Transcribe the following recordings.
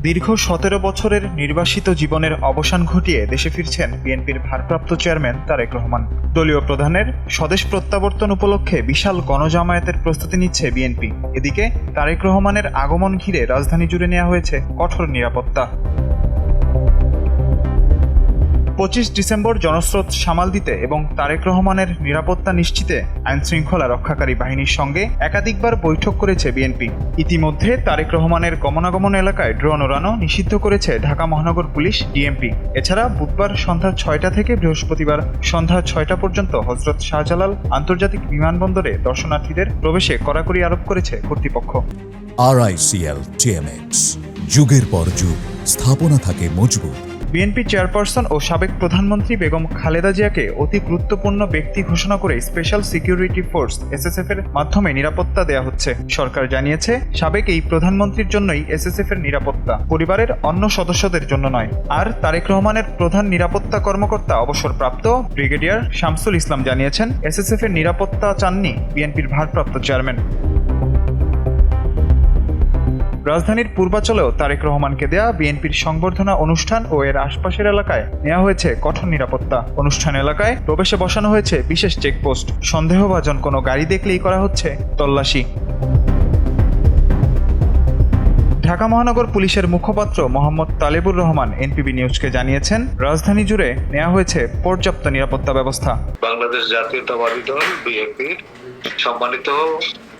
দীর্ঘ ১৭ বছরের নির্বাসিত জীবনের অবসান ঘটিয়ে দেশে ফিরছেন বিএনপির ভারপ্রাপ্ত চেয়ারম্যান তারেক রহমান। দলীয় প্রধানের স্বদেশ প্রত্যাবর্তন উপলক্ষে বিশাল গণজামায়াতের প্রস্তুতি নিচ্ছে বিএনপি। এদিকে তারেক রহমানের আগমন ঘিরে রাজধানী জুড়ে নেওয়া হয়েছে কঠোর নিরাপত্তা। ২৫ ডিসেম্বর জনস্রোত সামাল দিতে এবং তারেক রহমানের নিরাপত্তা নিশ্চিতে আইনশৃঙ্খলা রক্ষাকারী বাহিনীর সঙ্গে একাধিকবার বৈঠক করেছে বিএনপি। ইতিমধ্যে তারেক রহমানের গমনাগমন এলাকায় ড্রোন ওড়ানো নিষিদ্ধ করেছে ঢাকা মহানগর পুলিশ, ডিএমপি। এছাড়া বুধবার সন্ধ্যা ৬টা থেকে বৃহস্পতিবার সন্ধ্যা ৬টা পর্যন্ত হযরত শাহজালাল আন্তর্জাতিক বিমানবন্দরে দর্শনার্থীদের প্রবেশে কড়াকড়ি আরোপ করেছে কর্তৃপক্ষ। RICL TMX, যুগের পর যুগ স্থাপনা থাকে মজবুত। বিএনপি চেয়ারপারসন ও সাবেক প্রধানমন্ত্রী বেগম খালেদা জিয়াকে অতি গুরুত্বপূর্ণ ব্যক্তি ঘোষণা করে স্পেশাল সিকিউরিটি ফোর্স SSF এর মাধ্যমে নিরাপত্তা দেওয়া হচ্ছে। সরকার জানিয়েছে, সাবেক এই প্রধানমন্ত্রীর জন্যই SSF এর নিরাপত্তা, পরিবারের অন্য সদস্যদের জন্য নয়। আর তারেক রহমানের প্রধান নিরাপত্তা কর্মকর্তা অবসরপ্রাপ্ত ব্রিগেডিয়ার শামসুল ইসলাম জানিয়েছেন, SSF এর নিরাপত্তা চাননি বিএনপির ভারপ্রাপ্ত চেয়ারম্যান। রাজধানীর পূর্বাচলেও তারেক রহমানকে দেয়া বিএনপির সংবর্ধনা অনুষ্ঠান ও এর আশপাশের এলাকায় নেওয়া হয়েছে কঠোর নিরাপত্তা। অনুষ্ঠান এলাকায় প্রবেশে বসানো হয়েছে বিশেষ চেকপোস্ট। সন্দেহভাজন কোনো গাড়ি দেখলেই করা হচ্ছে তল্লাশি। ঢাকা মহানগর পুলিশের মুখপাত্র মোহাম্মদ তালেবুর রহমান এনপিবি নিউজকে জানিয়েছেন, রাজধানী জুড়ে নেওয়া হয়েছে পর্যাপ্ত নিরাপত্তা ব্যবস্থা। বাংলাদেশ জাতীয়তাবাদী দল বিএনপির সম্মানিত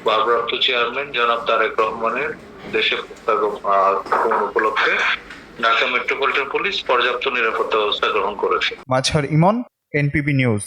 ভারপ্রাপ্ত চেয়ারম্যান জনাব তারেক রহমানের দেশে আগমন উপলক্ষে ঢাকা মেট্রোপলিটন পুলিশ পর্যাপ্ত নিরাপত্তা ব্যবস্থা গ্রহণ করেছে। মাজহার ইমন, এনপিবি নিউজ।